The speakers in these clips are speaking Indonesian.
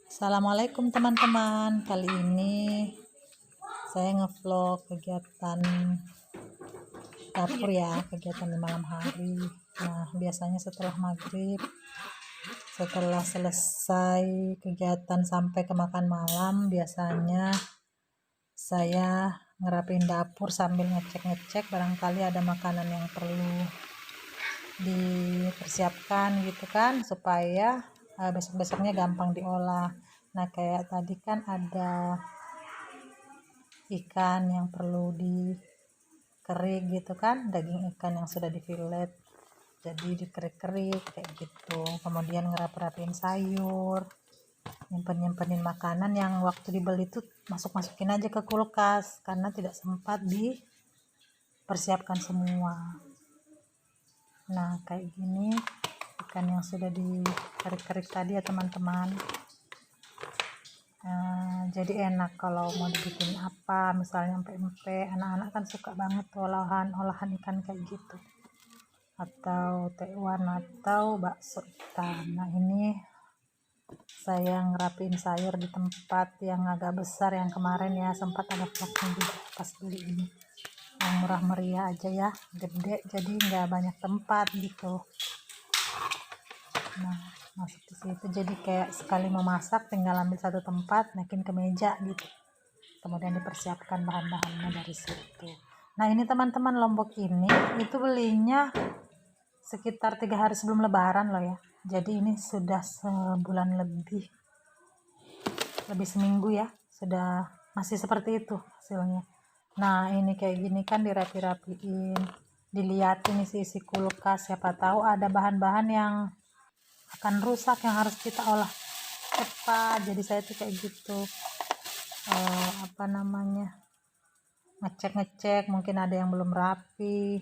Assalamualaikum teman-teman. Kali ini saya ngevlog kegiatan dapur ya, kegiatan di malam hari. Nah, biasanya setelah maghrib, setelah selesai kegiatan sampai ke makan malam, biasanya saya ngerapin dapur sambil ngecek-ngecek barangkali ada makanan yang perlu dipersiapkan gitu kan, supaya besok-besoknya gampang diolah. Nah, kayak tadi kan ada ikan yang perlu dikerik gitu kan, daging ikan yang sudah difilet jadi dikerik-kerik kayak gitu. Kemudian ngerap-rapin sayur, nyimpen-nyimpenin makanan yang waktu dibeli itu masukin aja ke kulkas karena tidak sempat dipersiapkan semua. Nah, kayak gini ikan yang sudah dikerik-kerik tadi ya teman-teman. Jadi enak kalau mau dibikin apa, misalnya pempek, anak-anak kan suka banget olahan ikan kayak gitu, atau tekwan atau bakso ikan. Nah, ini saya ngerapin sayur di tempat yang agak besar, yang kemarin ya sempat ada vlognya juga pas beli ini, yang murah meriah aja ya, gede jadi nggak banyak tempat gitu. Nah, masuk ke situ jadi kayak sekali mau masak tinggal ambil satu tempat, naikin ke meja gitu, kemudian dipersiapkan bahan-bahannya dari situ. Nah, ini teman-teman, lombok ini itu belinya sekitar 3 hari sebelum lebaran loh ya, jadi ini sudah sebulan lebih seminggu ya, sudah masih seperti itu hasilnya. Nah, ini kayak gini kan dirapi-rapiin, dilihatin isi kulkas, siapa tahu ada bahan-bahan yang akan rusak yang harus kita olah cepat. Jadi saya tuh kayak gitu, ngecek mungkin ada yang belum rapi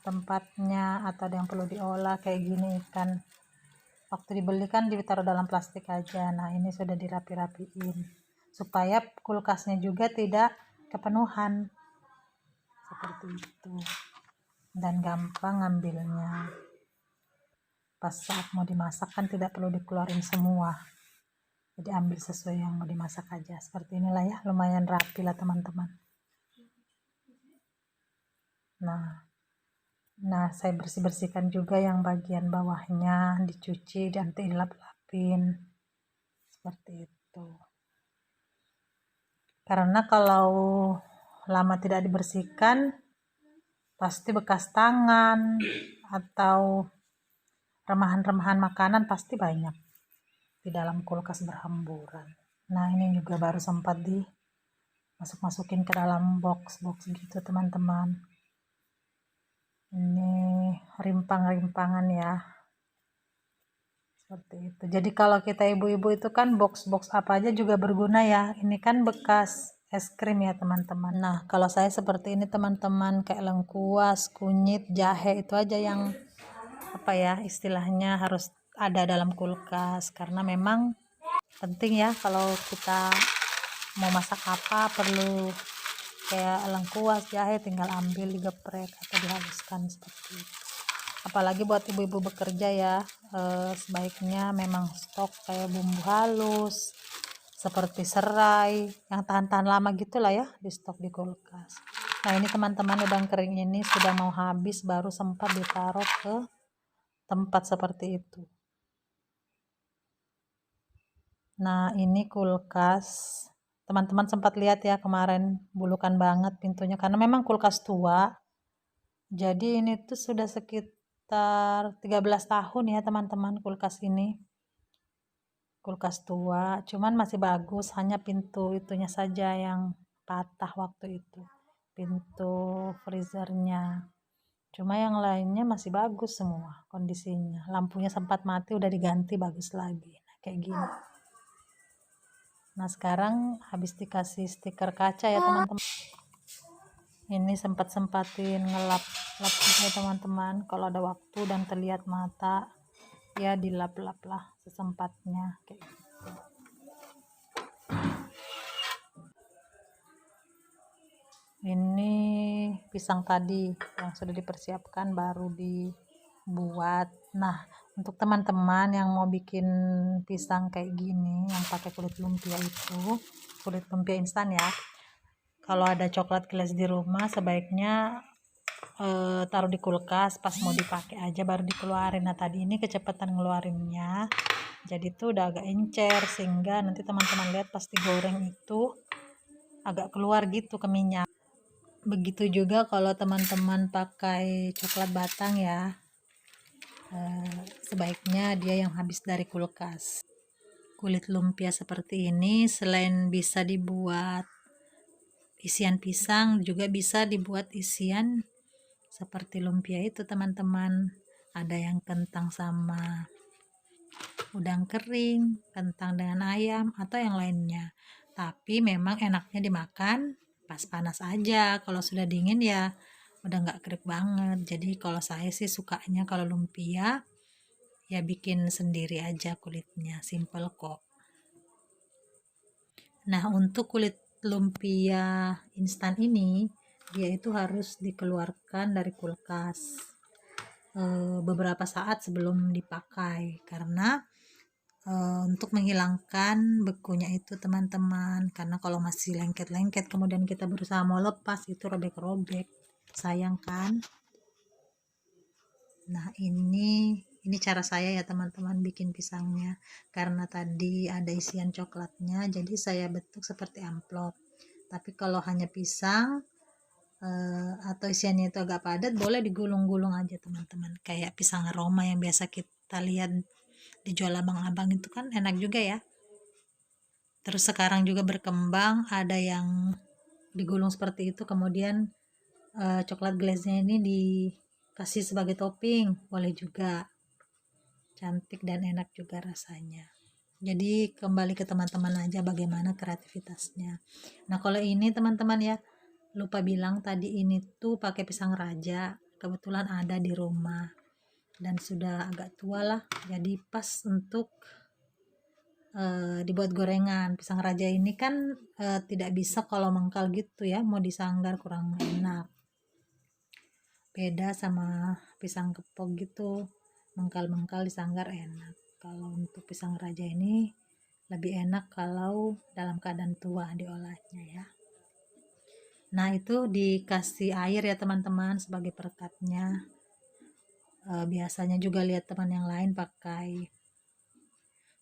tempatnya atau ada yang perlu diolah. Kayak gini ikan waktu dibeli kan ditaruh dalam plastik aja. Nah, ini sudah dirapi-rapiin supaya kulkasnya juga tidak kepenuhan seperti itu, dan gampang ngambilnya. Pas saat mau dimasak kan tidak perlu dikeluarin semua, jadi ambil sesuai yang mau dimasak aja. Seperti inilah ya, lumayan rapi lah teman-teman. Nah, saya bersihkan juga yang bagian bawahnya, dicuci dan dilap-lapin seperti itu. Karena kalau lama tidak dibersihkan pasti bekas tangan atau remahan-remahan makanan pasti banyak di dalam kulkas berhamburan. Nah, ini juga baru sempat masukin ke dalam box gitu teman-teman. Ini rimpang-rimpangan ya, seperti itu. Jadi kalau kita ibu-ibu itu kan box apa aja juga berguna ya. Ini kan bekas es krim ya teman-teman. Nah, kalau saya seperti ini teman-teman, kayak lengkuas, kunyit, jahe itu aja yang istilahnya harus ada dalam kulkas, karena memang penting ya kalau kita mau masak apa, perlu kayak lengkuas, jahe tinggal ambil digeprek atau dihaluskan seperti itu. Apalagi buat ibu-ibu bekerja ya, sebaiknya memang stok kayak bumbu halus seperti serai yang tahan lama gitulah ya, di stok di kulkas. Nah, ini teman-teman, udang kering ini sudah mau habis, baru sempat ditaruh ke tempat seperti itu. Nah, ini kulkas teman-teman sempat lihat ya kemarin, bulukan banget pintunya karena memang kulkas tua. Jadi ini tuh sudah sekitar 13 tahun ya teman-teman, kulkas ini. Kulkas tua, cuman masih bagus, hanya pintu itunya saja yang patah waktu itu, pintu freezernya. Cuma yang lainnya masih bagus semua kondisinya. Lampunya sempat mati, udah diganti bagus lagi. Nah, kayak gini. Nah, sekarang habis dikasih stiker kaca ya teman-teman. Ini sempatin ngelap ya teman-teman. Kalau ada waktu dan terlihat mata ya dilap-lap lah sesempatnya kayak gitu. Ini pisang tadi yang sudah dipersiapkan baru buat. Nah, untuk teman-teman yang mau bikin pisang kayak gini yang pakai kulit lumpia itu, kulit lumpia instan ya. Kalau ada coklat glass di rumah sebaiknya taruh di kulkas, pas mau dipakai aja baru dikeluarin. Nah, tadi ini kecepatan ngeluarinnya. Jadi tuh udah agak encer sehingga nanti teman-teman lihat pas digoreng itu agak keluar gitu ke minyak. Begitu juga kalau teman-teman pakai coklat batang ya, sebaiknya dia yang habis dari kulkas. Kulit lumpia seperti ini selain bisa dibuat isian pisang, juga bisa dibuat isian seperti lumpia itu teman-teman. Ada yang kentang sama udang kering, kentang dengan ayam, atau yang lainnya. Tapi memang enaknya dimakan pas panas aja. Kalau sudah dingin ya udah nggak kering banget. Jadi kalau saya sih sukanya kalau lumpia ya bikin sendiri aja kulitnya, simple kok. Nah, untuk kulit lumpia instan ini dia itu harus dikeluarkan dari kulkas beberapa saat sebelum dipakai, karena untuk menghilangkan bekunya itu teman-teman. Karena kalau masih lengket-lengket kemudian kita berusaha mau lepas, itu robek-robek, sayang kan. Nah, ini cara saya ya teman-teman bikin pisangnya. Karena tadi ada isian coklatnya, jadi saya bentuk seperti amplop. Tapi kalau hanya pisang atau isiannya itu agak padat, boleh digulung-gulung aja teman-teman, kayak pisang aroma yang biasa kita lihat dijual abang-abang itu kan enak juga ya. Terus sekarang juga berkembang ada yang digulung seperti itu, kemudian coklat glaze-nya ini dikasih sebagai topping, boleh juga, cantik dan enak juga rasanya. Jadi kembali ke teman-teman aja bagaimana kreativitasnya. Nah, kalau ini teman-teman ya, lupa bilang tadi ini tuh pakai pisang raja, kebetulan ada di rumah dan sudah agak tua lah, jadi pas untuk dibuat gorengan. Pisang raja ini kan tidak bisa kalau mengkal gitu ya, mau disanggar kurang enak, beda sama pisang kepok gitu, mengkal-mengkal disanggar enak. Kalau untuk pisang raja ini lebih enak kalau dalam keadaan tua diolahnya ya. Nah, itu dikasih air ya teman-teman sebagai perekatnya. Biasanya juga lihat teman yang lain pakai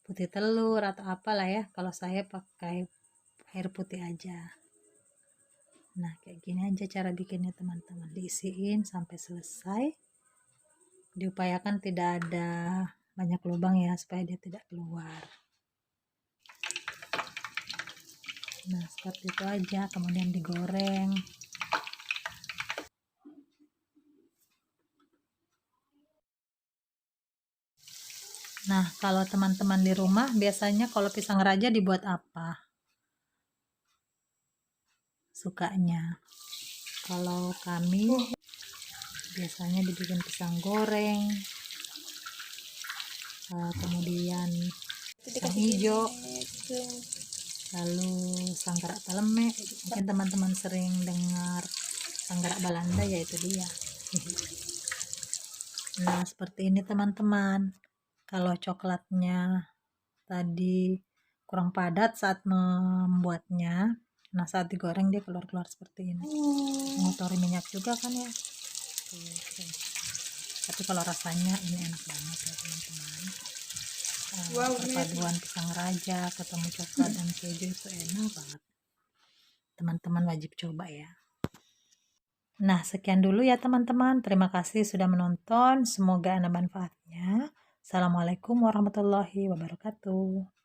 putih telur atau apalah ya. Kalau saya pakai air putih aja. Nah, kayak gini aja cara bikinnya teman-teman. Diisiin sampai selesai. Diupayakan tidak ada banyak lubang ya supaya dia tidak keluar. Nah, seperti itu aja, kemudian digoreng. Nah, kalau teman-teman di rumah biasanya kalau pisang raja dibuat apa sukanya? Kalau kami biasanya dibikin pisang goreng, kemudian pisang hijau, lalu sangkarak telemek. Mungkin teman-teman sering dengar sangkarak Belanda, yaitu dia. Nah, seperti ini teman-teman. Kalau coklatnya tadi kurang padat saat membuatnya, nah saat digoreng dia keluar-keluar seperti ini, mengotori minyak juga kan ya. Oke. Tapi kalau rasanya ini enak banget ya teman-teman. Perpaduan pisang raja ketemu coklat dan keju itu enak banget, teman-teman wajib coba ya. Nah, sekian dulu ya teman-teman, terima kasih sudah menonton, semoga ada manfaatnya. Assalamualaikum warahmatullahi wabarakatuh.